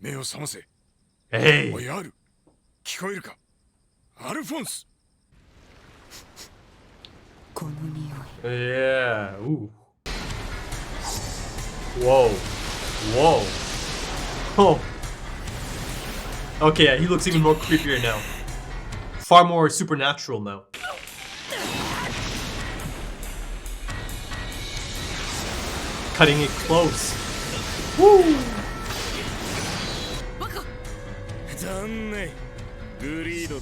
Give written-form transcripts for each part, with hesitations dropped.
目を覚ませ。Hey. おいある。聞こえるか。アルフォンス。この匂い。Yeah. Ooh. Whoa. Whoa. Oh. Okay, yeah, he looks even more creepier now. Far more supernatural now. Cutting it close. Woo!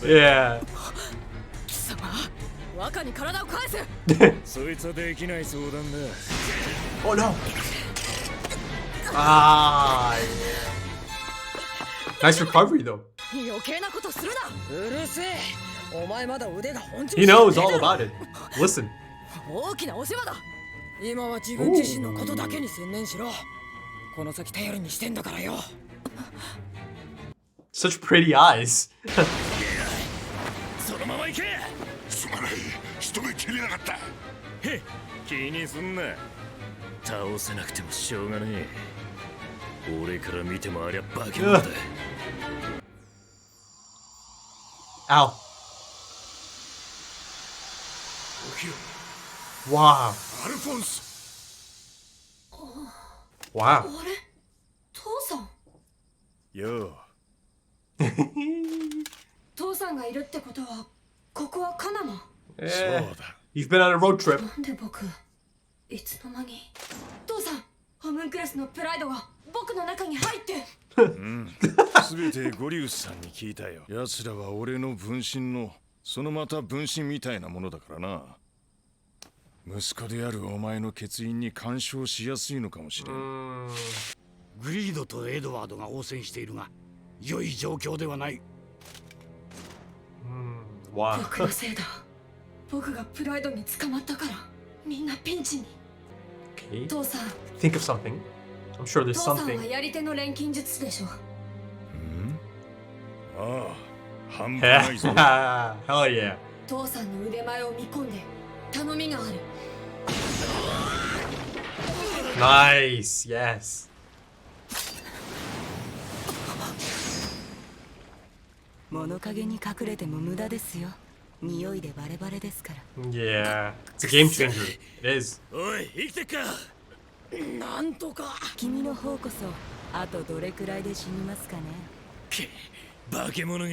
Yeah. 若に体を返せ。そいつはできない相談だ。 Oh no. Ah. Nice recovery though. 余計なことするな。うるせえ。お前まだ腕が本調子。 He knows all about it. Listen. 大きなお世話だ。今は自分自身のことだけに専念しろ。この先頼りにしてんだからよ。 Such pretty eyes. そのまま行け。すまない。一目切れなかった。へ、気にすんな。倒せなくてもしょうがねえ。俺から見てもありゃ化け物だ。Ow. Wow. アルフォンス。 Wow. あれ、父さん。よう。父さんがいるってことは、ここはカナマ。 Yeah. You've been on a road trip. なんで僕、いつの間に。父さん、ホムンクラスのプライドが僕の中に入って。すべてゴリウスさんに聞いたよ。奴らは俺の分身のそのまた分身みたいなものだからな。息子であるお前の血印に干渉しやすいのかもしれん。グリードとエドワードが応戦しているが良い状況ではない。Wow. 僕のせいだ。僕がプライドに捕まったからみんなピンチに。 Okay. 父さん、 Think of something. I'm sure there's 父さんは something. やり手の錬金術でしょ。ああ、半端ないぞ。 Hell yeah. 父さんの腕前を見込んで頼みがある。 Nice. Yes. 物陰に隠れても無駄ですよ。匂いでバレバレですから。 Yeah. It's a game changer. It is. おい、生きてっか。なんとか。君の方こそあとどれくらいで死にますかね。化け物が。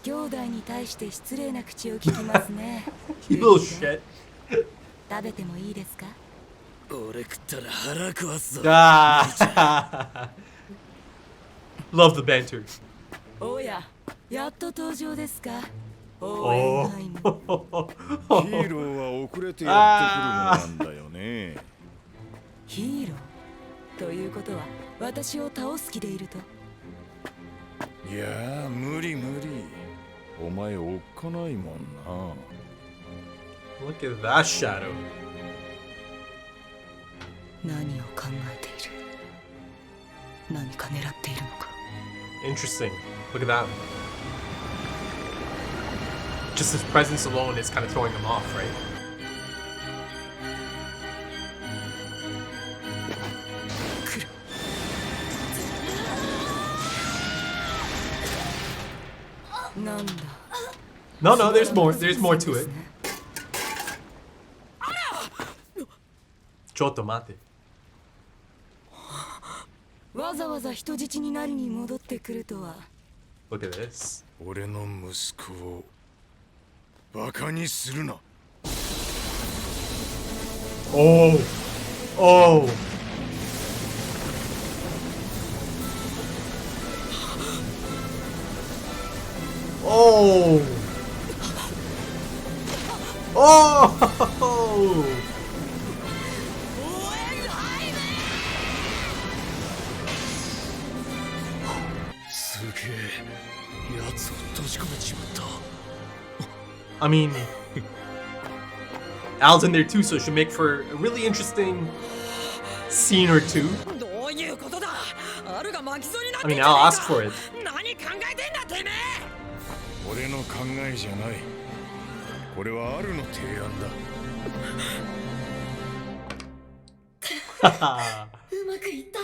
兄弟に対して失礼な口を聞きますね。You little shit. 食べてもいいですか。俺食ったら腹壊すぞ。Ah. Love the banter. おや、やっと登場ですか。Oh. ヒーローは遅れてやってくるものなんだよね。ヒーローということは私を倒す気でいると。いやー、無理無理。お前おっかないもんな。 Look at that shadow. 何を考えている。何か狙っているのか。 Interesting. Look at that. Just his presence alone is kind of throwing him off, right? No, no, there's more. There's more to it. ちょっと待って。わざわざ人質になりに戻ってくるとは。 Look at this. 俺の息子をバカにするな。 Oh. Oh. Oh. Oh. すげえ、奴を閉じ込めちまった。 I mean, Al's in there too, so it should make for a really interesting scene or two. どういうことだ。アルが巻きそうになっ I て mean, I'll ask for it. 何考えてんだてめえ。俺の考えじゃない。これはアルの提案だ。うまくいった。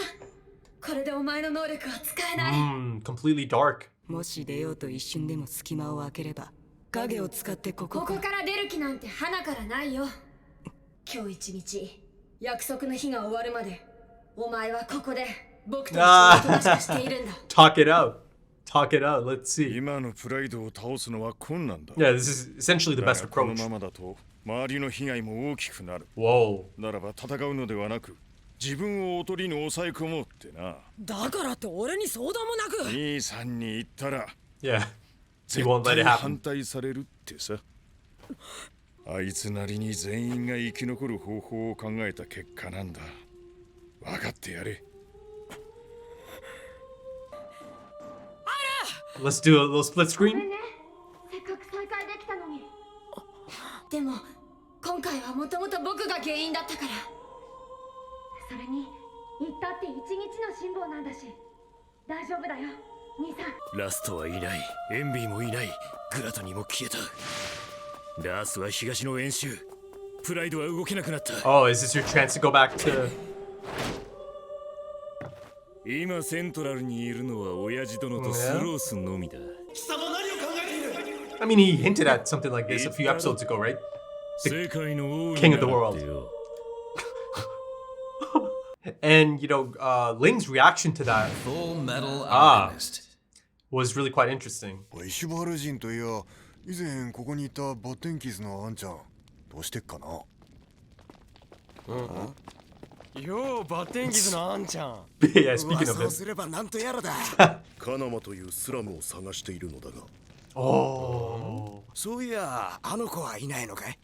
これでお前の能力は使えない。 Completely dark. もし出ようと一瞬でも隙間を開ければ影を使ってここここから出る気なんて花からないよ。今日一日約束の日が終わるまでお前はここで僕と一緒におとなしくしているんだ。 Talk it out. Talk it out. Let's see. 今のプライドを倒すのは困難だ。 Yeah, this is essentially the だ best がこの approach. ままだと周りの被害も大きくなる。 Whoa. ならば戦うのではなく自分をおとりに抑え込もうってな。だからって俺に相談もなく。兄さんに言ったら Yeah. He 絶 won't let 対 it 反 happen. 対されるってさ。あいつなりに全員が生き残る方法を考えた結果なんだ。分かってやれ。 Let's do a little split ごめ screen. んね、せっかく再会できたのに。でも今回はもともと僕が原因だったから。それに言ったって一日の辛抱なんだし大丈夫だよ兄さん。ラストはいない、エンビーもいない、グラトニーも消えた。ラースは東の演習、プライドは動けなくなった。 Oh, is this your chance to go back to... 今セントラルにいるのは親父殿とスロースのみだ。 I mean, he hinted at something like this a few episodes ago, right? 世界の王 King に of the な world. ってよ。 And, you know, Ling's reaction to that Fullmetal Ah. Alchemist. was really quite interesting. 石原人といや以前ここにいたバッテンキーズのあんちゃんどうしてっかな。ようバッテンギズのあんちゃん。 Yeah, speaking of そう it. すればなんとやらだ。カナマというスラムを探しているのだが。 Oh. そういやあの子はいないのかい。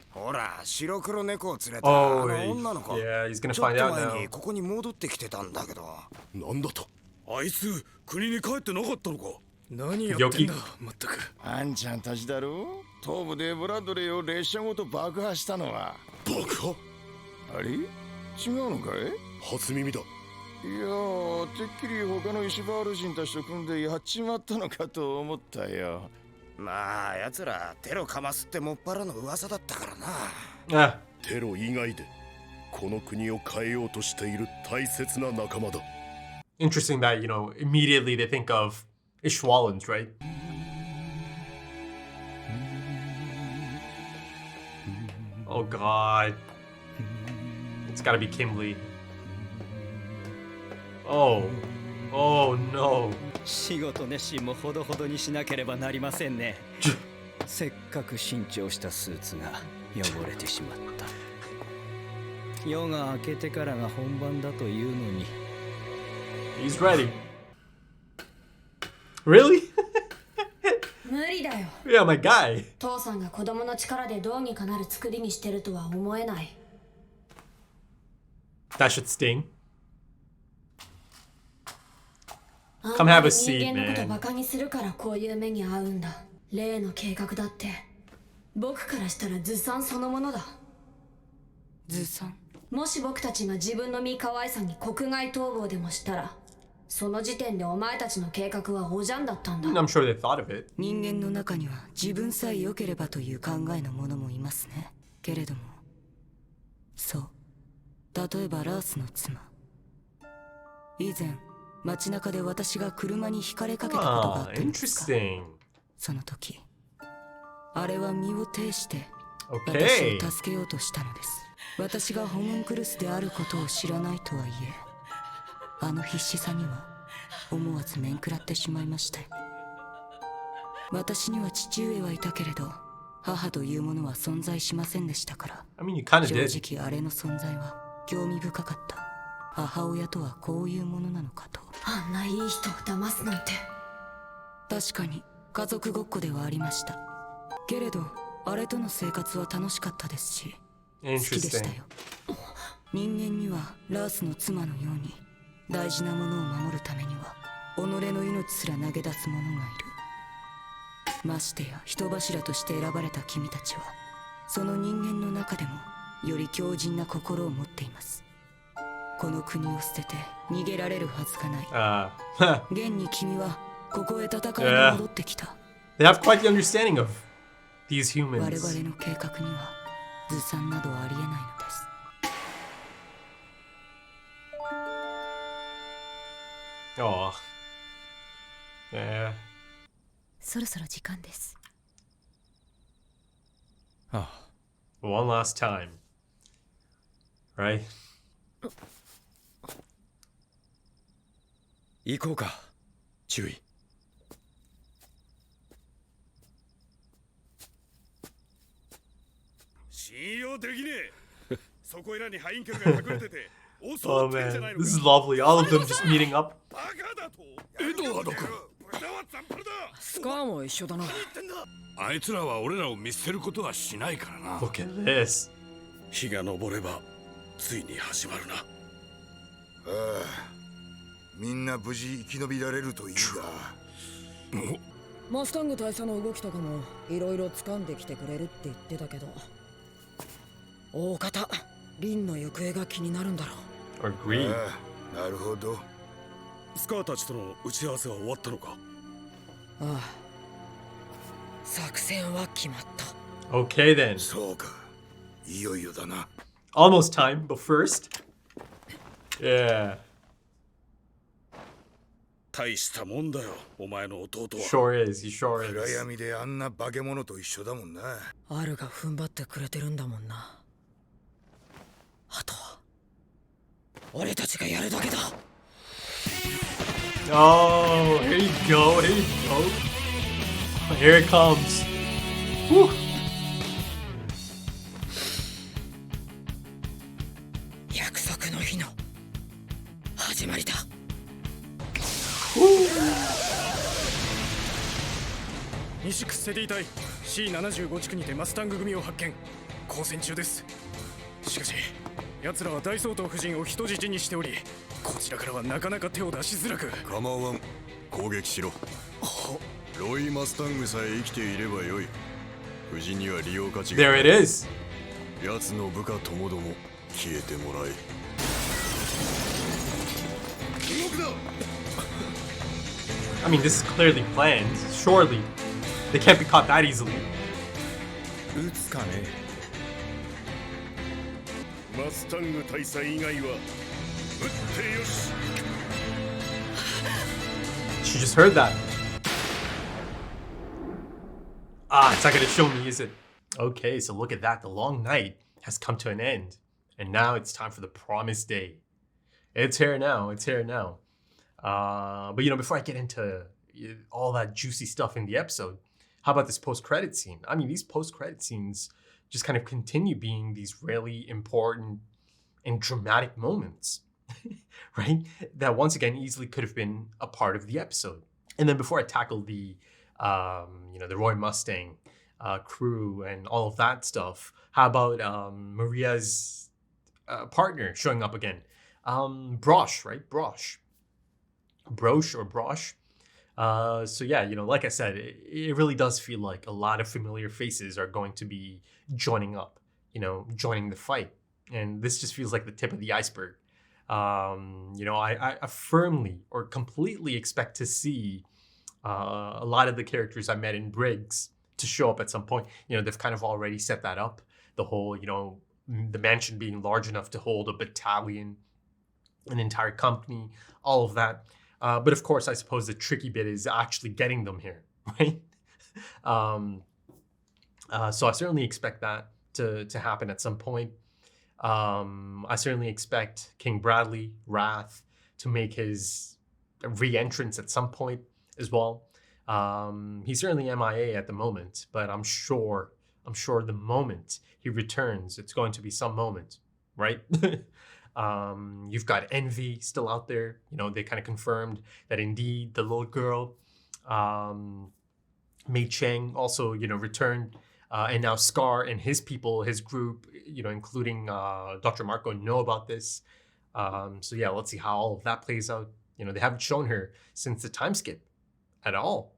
ほら白黒猫を連れた Oh, あの女の子。 yeah, he's gonna ちょっ find と out 前 now. にここに戻ってきてたんだけど。なんだと。あいつ国に帰ってなかったのか。何やってんだ。まったく。あんちゃんたちだろ。東部でブラッドレーを列車ごと爆破したのは。爆破？あれ？違うのかい？初耳だ。いやー、てっきり他の石バール人たちと組んでやっちまったのかと思ったよ。まあ奴らテロかますってもっぱらの噂だったからな。Ah. テロ以外でこの国を変えようとしている大切な仲間だ。 Interesting that, you know, immediately they think of Ishwalans, right? Oh god. It's gotta be Kimberly. Oh. Oh no. 仕事熱心もほどほどにしなければなりませんね。せっかく新調したスーツが汚れてしまった。夜が明けてからが本番だというのに。 He's ready. Really? 無理だよ。 Yeah, my guy. 父さんが子供の力でどうにかなる作りにしてるとは思えない。 That should sting. あん Come ま have り a 人 seat, 間のこと man. バカにするからこういう目に遭うんだ。例の計画だって僕からしたらずさんそのものだ。ずさん。もし僕たちが自分の身可愛さに国外逃亡でもしたら、その時点でお前たちの計画はおじゃんだったんだ。 I'm sure they thought of it. 人間の中には自分さえ良ければという考えの者もいますね。けれども、そう。例えばラースの妻。以前、街中で私が車にひかれかけたことがあ Ah, ったんですが、 interesting. その時、あれは身を挺して私 Okay. を助けようとしたのです。私がホムンクルスであることを知らないとはいえ、あの必死さには思わず面食らってしまいましたよ。私には父上はいたけれど、母というものは存在しませんでしたから。 I mean, you kind of 正 did. 直あれの存在は興味深かった。母親とはこういうものなのかと。あんないい人を騙すなんて。確かに家族ごっこではありました。けれどあれとの生活は楽しかったですし、好きでしたよ。人間にはラースの妻のように大事なものを守るためには己の命すら投げ出す者がいる。ましてや人柱として選ばれた君たちはその人間の中でもより強靭な心を持っています。この国を捨てて逃げられるはずがない。現に君はここへ戦いに戻ってきた。 They have quite the understanding of these 我 humans. 々の計画にはずさんなどありえないのです。Oh. Yeah. そろそろ時間です。One last time. Right? 行こうか。注意。信用できねえ。そこいらに敗因客が隠れてて。Oh man, this is lovely. All of them just meeting up. エドワード君。スカーも一緒だな。あいつらは俺らを見捨てることはしないからな。Look at this. 日が昇ればついに始まるな。ああ、みんな無事生き延びられるといいが。マスタング大佐の動きとかもいろいろ掴んできてくれるって言ってたけど、大方リンの行方が気になるんだろう。Agree. なるほど。スカーたちとの打ち合わせは終わったのか。ああ、作戦は決まった。 Okay then. そうか、いよいよだな。Almost time, but first. Yeah. 大したもんだよ、お前の弟は。Sure is, he sure is. 暗闇であんな化け物と一緒だもんな。アルが踏ん張ってくれてるんだもんな。あとは俺たちがやるだけだ。 Oh, here you go, here you go. Here it comes. Whew. 約束の日の始まりだ。西クセディ隊 C75 地区にてマスタング組を発見。交戦中です。しかし奴らは大総統夫人を人質にしており、こちらからはなかなか手を出しづらく。構わん、攻撃しろ。ロイ・マスタングさえ生きていればよい。夫人には利用価値が。 There it is. 奴の部下ともども消えてもらえ。I mean, this is clearly planned. Surely, they can't be caught that easily. 撃つかね。マスタング大佐以外は撃ってよし。 She just heard that. Ah, it's not gonna show me, is it? Okay, so look at that. The long night has come to an end. And now it's time for the promised day. It's here now. It's here now. But, you know, before I get into all that juicy stuff in the episode, how about this post-credit scene? I mean, these post-credit scenes just kind of continue being these really important and dramatic moments, right? That once again easily could have been a part of the episode. And then before I tackle the, you know, the Roy Mustang crew and all of that stuff, how about Maria's partner showing up again? Brosh, right? Brosh or Brosh. So yeah, you know, like I said, it really does feel like a lot of familiar faces are going to be joining up, you know, joining the fight. And this just feels like the tip of the iceberg. You know, I firmly or completely expect to see a lot of the characters I met in Briggs to show up at some point. You know, they've kind of already set that up. The whole, you know, the mansion being large enough to hold a battalion, an entire company, all of that. But of course, I suppose the tricky bit is actually getting them here, right? So I certainly expect that to happen at some point. I certainly expect King Bradley, Wrath, to make his re-entrance at some point as well. He's certainly MIA at the moment, but I'm sure the moment he returns, it's going to be some moment, right? You've got Envy still out there. You know, they kind of confirmed that indeed the little girl, Mei Cheng, also, you know, returned. And now Scar and his people, his group, you know, including Dr. Marco, know about this. So yeah, let's see how all of that plays out. You know, they haven't shown her since the time skip at all.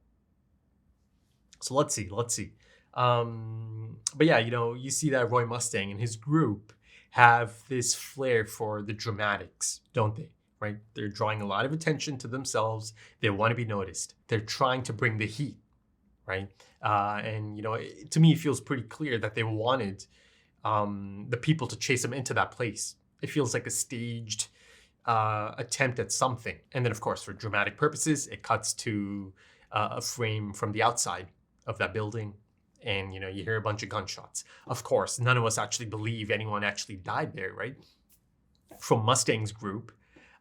So let's see. But yeah, you know, you see that Roy Mustang and his group have this flair for the dramatics, don't they? Right? They're drawing a lot of attention to themselves. They want to be noticed. They're trying to bring the heat, right? And, you know, to me, it feels pretty clear that they wanted the people to chase them into that place. It feels like a staged attempt at something. And then, of course, for dramatic purposes, it cuts to a frame from the outside of that building. And, you hear a bunch of gunshots. Of course, none of us actually believe anyone actually died there, right? From Mustang's group,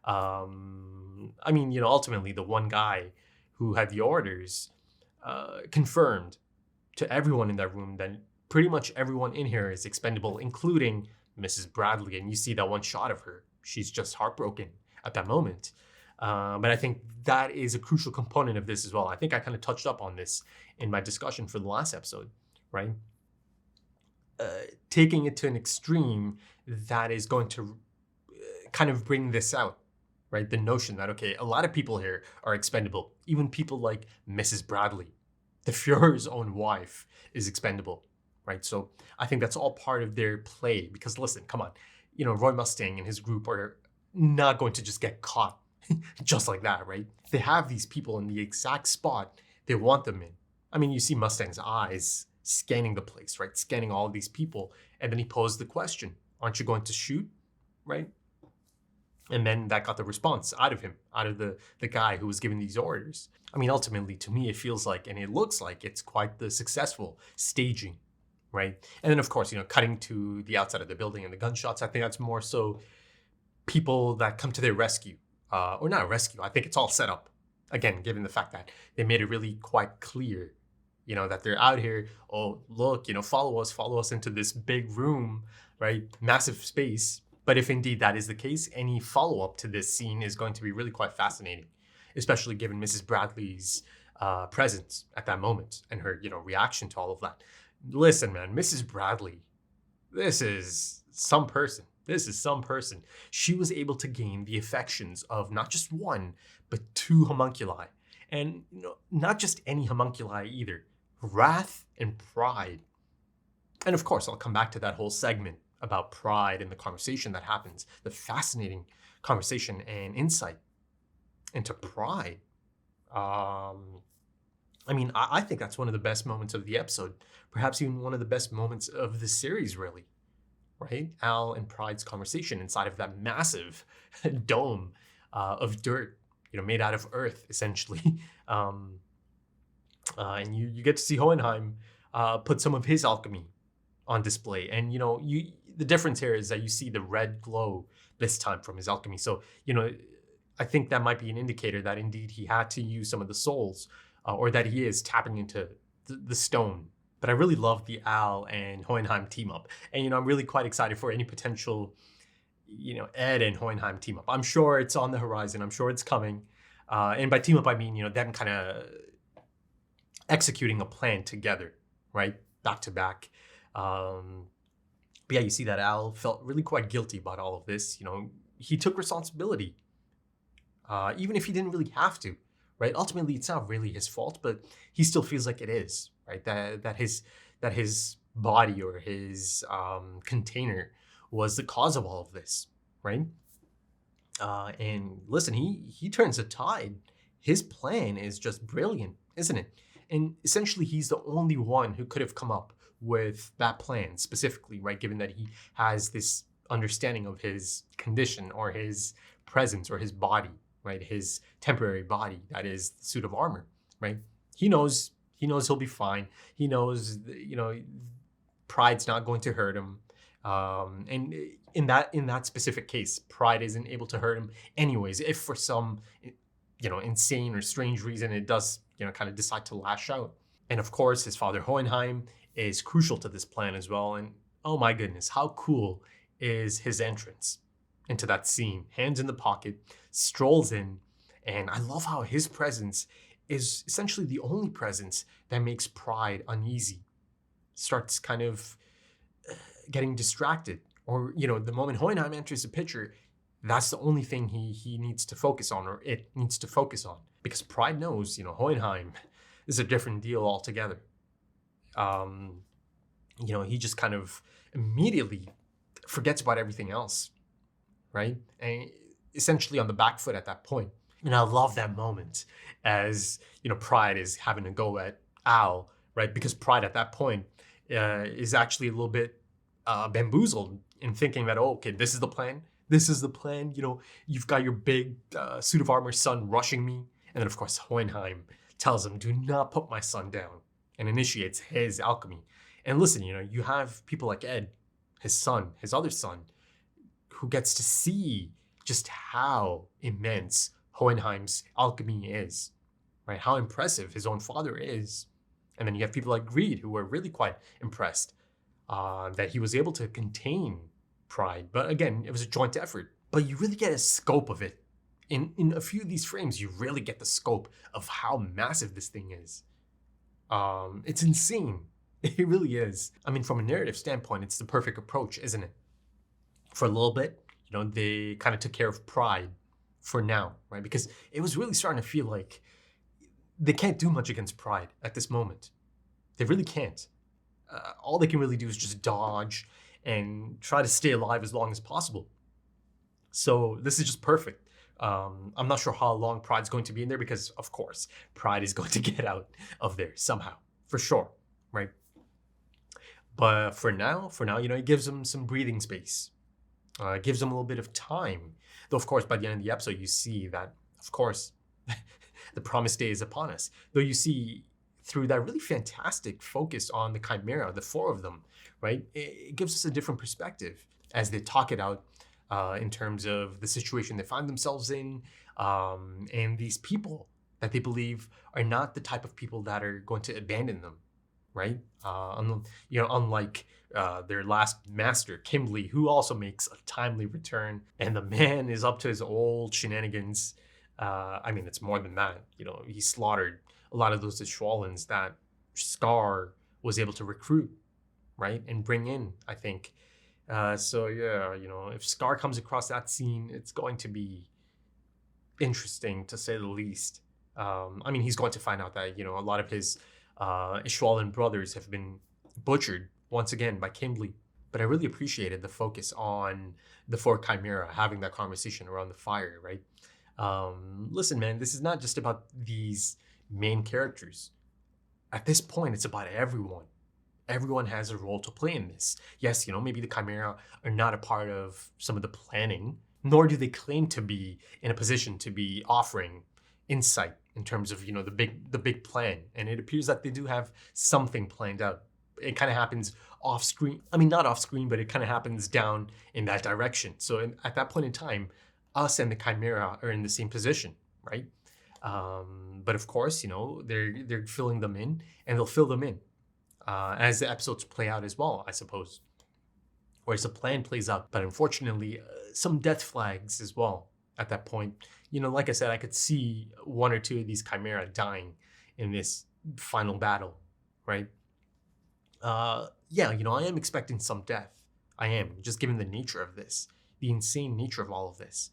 ultimately the one guy who had the orders confirmed to everyone in that room that pretty much everyone in here is expendable, including Mrs. Bradley. And you see that one shot of her. She's just heartbroken at that moment. But I think that is a crucial component of this as well. I think I kind of touched up on this in my discussion for the last episode, right? Taking it to an extreme that is going to kind of bring this out, right? The notion that, okay, a lot of people here are expendable. Even people like Mrs. Bradley, the Fuhrer's own wife, is expendable, right? So I think that's all part of their play because listen, come on, Roy Mustang and his group are not going to just get caught just like that, right? They have these people in the exact spot they want them in. I mean, you see Mustang's eyes scanning the place, right? Scanning all of these people. And then he posed the question, aren't you going to shoot, right? And then that got the response out of him, out of the guy who was giving these orders. I mean, ultimately, to me, it feels like, and it looks like it's quite the successful staging, right? And then, of course, cutting to the outside of the building and the gunshots, I think that's more so people that come to their rescue. Or not rescue, I think it's all set up. Again, given the fact that they made it really quite clear, that they're out here, oh, look, follow us into this big room, right? Massive space. But if indeed that is the case, any follow-up to this scene is going to be really quite fascinating, especially given Mrs. Bradley's presence at that moment and her, reaction to all of that. Listen, man, Mrs. Bradley, this is some person. She was able to gain the affections of not just one, but two homunculi. And not just any homunculi either. Wrath and pride. And of course, I'll come back to that whole segment about pride and the conversation that happens. The fascinating conversation and insight into pride. I think that's one of the best moments of the episode. Perhaps even one of the best moments of the series, really. Right? Al and Pride's conversation inside of that massive dome of dirt, made out of earth, essentially. And you get to see Hohenheim put some of his alchemy on display. And, the difference here is that you see the red glow this time from his alchemy. So, I think that might be an indicator that indeed he had to use some of the souls or that he is tapping into the stone. But I really love the Al and Hohenheim team up. And, I'm really quite excited for any potential, Ed and Hohenheim team up. I'm sure it's on the horizon. I'm sure it's coming. And by team up, I mean, them kind of executing a plan together, right? Back to back. But yeah, you see that Al felt really quite guilty about all of this. He took responsibility, even if he didn't really have to, right? Ultimately, it's not really his fault, but he still feels like it is. Right, that his body or his container was the cause of all of this, right? And listen, he turns the tide. His plan is just brilliant, isn't it? And essentially, he's the only one who could have come up with that plan specifically, right? Given that he has this understanding of his condition or his presence or his body, right? His temporary body, that is the suit of armor, right? He knows he'll be fine. He knows, Pride's not going to hurt him. And in that specific case, Pride isn't able to hurt him anyways. If for some, insane or strange reason it does, kind of decide to lash out. And of course, his father Hohenheim is crucial to this plan as well. And oh my goodness, how cool is his entrance into that scene? Hands in the pocket, strolls in, and I love how his presence is essentially the only presence that makes Pride uneasy. Starts kind of getting distracted. Or, the moment Hohenheim enters the picture, that's the only thing he needs to focus on, or it needs to focus on. Because Pride knows, Hohenheim is a different deal altogether. He just kind of immediately forgets about everything else, right? And essentially on the back foot at that point. And I love that moment as, Pride is having a go at Al, right? Because Pride at that point is actually a little bit bamboozled in thinking that, oh, okay, this is the plan. This is the plan. You know, you've got your big suit of armor son rushing me. And then, of course, Hohenheim tells him, do not put my son down, and initiates his alchemy. And listen, you know, you have people like Ed, his son, his other son, who gets to see just how immense Hohenheim's alchemy is, right? How impressive his own father is. And then you have people like Greed, who were really quite impressed that he was able to contain Pride. But again, it was a joint effort. But you really get a scope of it. In a few of these frames, you really get the scope of how massive this thing is. It's insane. It really is. I mean, from a narrative standpoint, it's the perfect approach, isn't it? For a little bit, you know, they kind of took care of Pride for now, right? Because it was really starting to feel like they can't do much against Pride at this moment. They really can't. All they can really do is just dodge and try to stay alive as long as possible. So this is just perfect. I'm not sure how long Pride's going to be in there because, of course, Pride is going to get out of there somehow, for sure, right? But for now, you know, it gives them some breathing space. It gives them a little bit of time. Though, of course, by the end of the episode, you see that, of course, the promised day is upon us. Though you see through that really fantastic focus on the Chimera, the four of them, right? It gives us a different perspective as they talk it out in terms of the situation they find themselves in, and these people that they believe are not the type of people that are going to abandon them, right? You know, unlike their last master, Kimberly, who also makes a timely return, and the man is up to his old shenanigans. I mean, it's more than that. You know, he slaughtered a lot of those Ishwalans that Scar was able to recruit, right, and bring in, I think. So yeah, you know, if Scar comes across that scene, it's going to be interesting to say the least. I mean, he's going to find out that, you know, a lot of his Ishwalan brothers have been butchered once again by Kimberly. But I really appreciated the focus on the four Chimera having that conversation around the fire, right? Listen, man, this is not just about these main characters. At this point, it's about everyone. Everyone has a role to play in this. Yes, you know, maybe the Chimera are not a part of some of the planning, nor do they claim to be in a position to be offering insight in terms of, you know, the big plan. And it appears that they do have something planned out. It kind of happens off screen. I mean, not off screen, but it kind of happens down in that direction. So at that point in time, us and the Chimera are in the same position, right? But of course, you know, they're filling them in, and they'll fill them in as the episodes play out as well, I suppose. Or as the plan plays out. But unfortunately, some death flags as well at that point. You know, like I said, I could see one or two of these Chimera dying in this final battle, right? Yeah, you know, I am expecting some death. I am, just given the nature of this, the insane nature of all of this.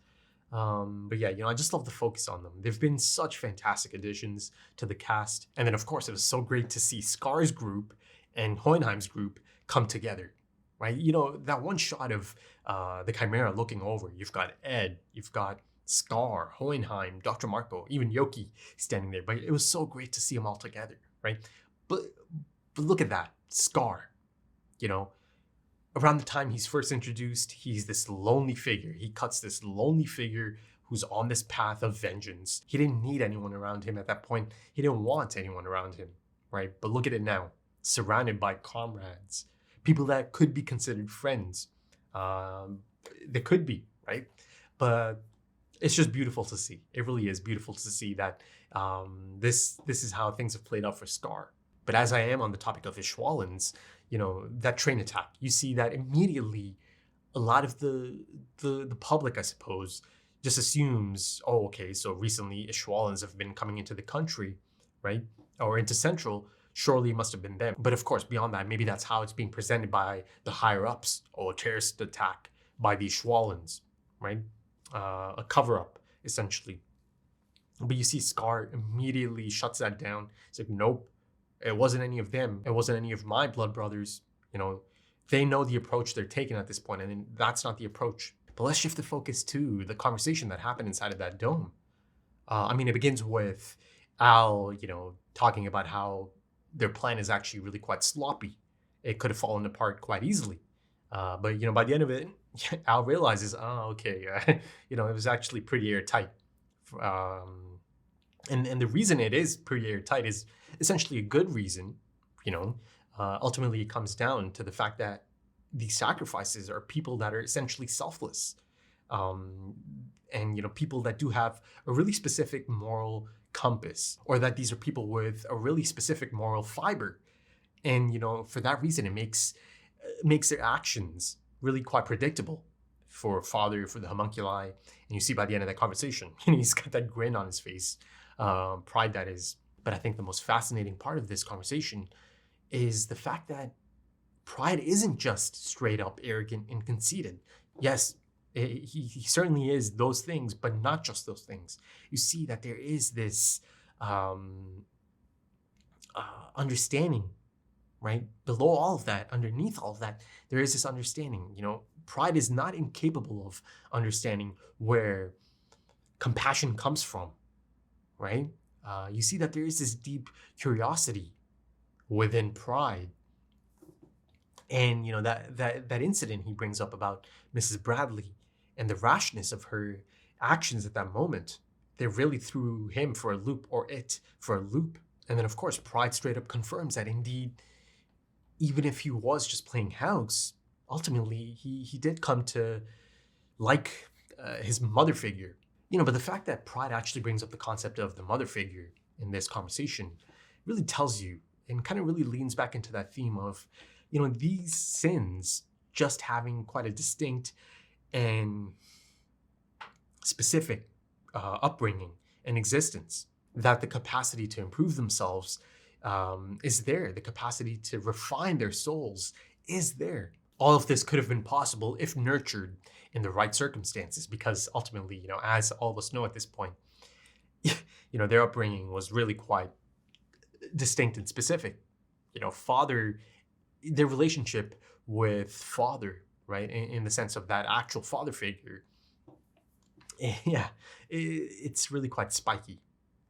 But yeah, you know, I just love the focus on them. They've been such fantastic additions to the cast. And then, of course, it was so great to see Scar's group and Hohenheim's group come together, right? You know, that one shot of the Chimera looking over, you've got Ed, you've got Scar, Hohenheim, Dr. Marco, even Yoki standing there. But it was so great to see them all together, right? But look at that, Scar, you know, around the time he's first introduced, he's this lonely figure. He cuts this lonely figure who's on this path of vengeance. He didn't need anyone around him at that point. He didn't want anyone around him, right? But look at it now, surrounded by comrades, people that could be considered friends. They could be, right? But it's just beautiful to see. It really is beautiful to see that this is how things have played out for Scar. But as I am on the topic of Ishwalans, you know, that train attack, you see that immediately a lot of the public, I suppose, just assumes, oh, okay, so recently Ishwalans have been coming into the country, right? Or into Central, surely it must have been them. But of course, beyond that, maybe that's how it's being presented by the higher-ups, or a terrorist attack by the Ishwalans, right? A cover-up, essentially. But you see Scar immediately shuts that down. It's like, nope. It wasn't any of them. It wasn't any of my blood brothers. You know, they know the approach they're taking at this point, and that's not the approach. But let's shift the focus to the conversation that happened inside of that dome. I mean, it begins with Al, you know, talking about how their plan is actually really quite sloppy. It could have fallen apart quite easily. But by the end of it, Al realizes, okay, it was actually pretty airtight. And the reason it is pretty airtight is essentially a good reason. Ultimately, it comes down to the fact that these sacrifices are people that are essentially selfless, and people that do have a really specific moral compass, or that these are people with a really specific moral fiber, and for that reason, it makes their actions really quite predictable for the homunculi. And you see by the end of that conversation, he's got that grin on his face, pride that is. But I think the most fascinating part of this conversation is the fact that pride isn't just straight up arrogant and conceited. Yes, he certainly is those things, but not just those things. You see that there is this understanding, right? Below all of that, underneath all of that, there is this understanding. Pride is not incapable of understanding where compassion comes from, right? You see that there is this deep curiosity within pride. And that incident he brings up about Mrs. Bradley and the rashness of her actions at that moment, they really threw him for a loop, or it for a loop. And then of course pride straight up confirms that indeed, even if he was just playing house, ultimately he did come to like his mother figure. But the fact that pride actually brings up the concept of the mother figure in this conversation really tells you, and kind of really leans back into that theme of these sins just having quite a distinct and specific upbringing and existence, that the capacity to improve themselves is there. The capacity to refine their souls is there. All of this could have been possible if nurtured in the right circumstances, because ultimately, as all of us know at this point, their upbringing was really quite distinct and specific. Their relationship with father, right, in the sense of that actual father figure, it's really quite spiky,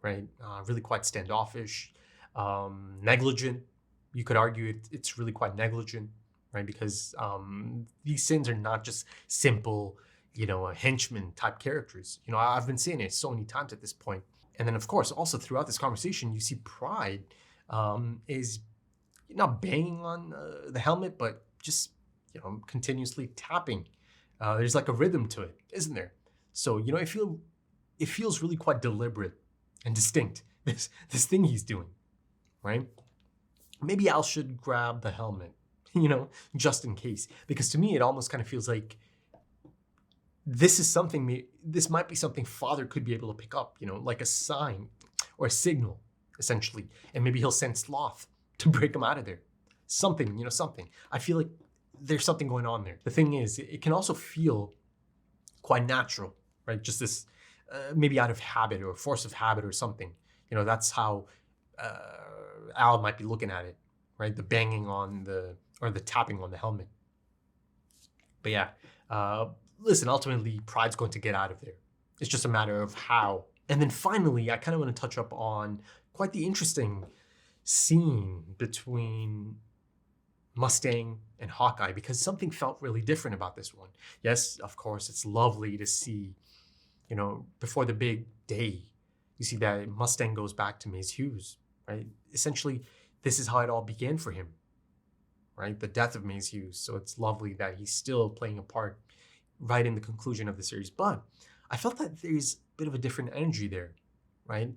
right? Really quite standoffish, negligent. You could argue it's really quite negligent, right? Because these sins are not just simple, henchman type characters. I've been saying it so many times at this point. And then of course, also throughout this conversation, you see pride is not banging on the helmet, but just continuously tapping. There's like a rhythm to it, isn't there? So it feels really quite deliberate and distinct. This thing he's doing, right? Maybe Al should grab the helmet, just in case, because to me it almost kind of feels like this might be something father could be able to pick up, like a sign or a signal, essentially, and maybe he'll send Sloth to break him out of there. Something. I feel like there's something going on there. The thing is, it can also feel quite natural, right? Just this, maybe out of habit or force of habit or something. That's how Al might be looking at it, right? The banging on or the tapping on the helmet. But yeah, listen, ultimately, pride's going to get out of there. It's just a matter of how. And then finally, I kind of want to touch up on quite the interesting scene between Mustang and Hawkeye, because something felt really different about this one. Yes, of course, it's lovely to see, before the big day, you see that Mustang goes back to Maze Hughes, right? Essentially, this is how it all began for him, right? The death of Maze Hughes. So it's lovely that he's still playing a part right in the conclusion of the series. But I felt that there's a bit of a different energy there, right?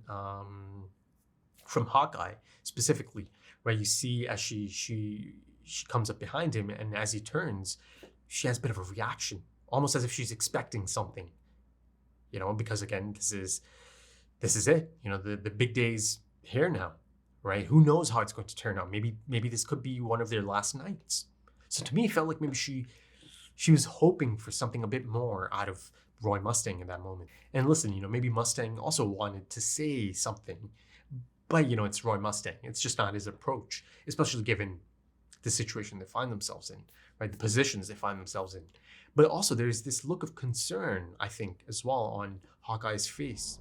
From Hawkeye specifically, where you see as she comes up behind him, and as he turns, she has a bit of a reaction, almost as if she's expecting something, because again, this is it. The big day's here now, right? Who knows how it's going to turn out? Maybe this could be one of their last nights. So to me, it felt like maybe she was hoping for something a bit more out of Roy Mustang in that moment. And listen, maybe Mustang also wanted to say something, but it's Roy Mustang. It's just not his approach, especially given the situation they find themselves in, right? The positions they find themselves in. But also there's this look of concern, I think, as well on Hawkeye's face,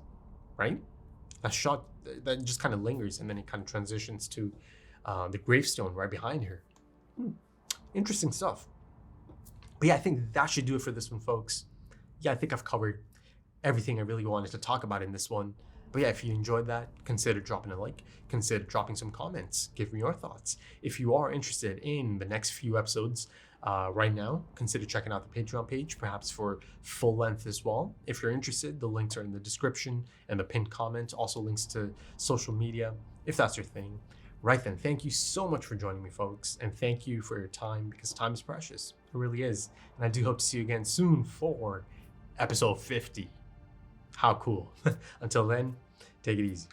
right? That shot that just kind of lingers, and then it kind of transitions to the gravestone right behind her. Interesting stuff. But yeah, I think that should do it for this one, folks. Yeah, I think I've covered everything I really wanted to talk about in this one. But yeah, if you enjoyed that, consider dropping a like, consider dropping some comments, give me your thoughts. If you are interested in the next few episodes right now, consider checking out the Patreon page, perhaps for full length as well. If you're interested, the links are in the description and the pinned comment, also links to social media, if that's your thing. Right then, thank you so much for joining me, folks, and thank you for your time, because time is precious. It really is. And I do hope to see you again soon for episode 50. How cool. Until then, take it easy.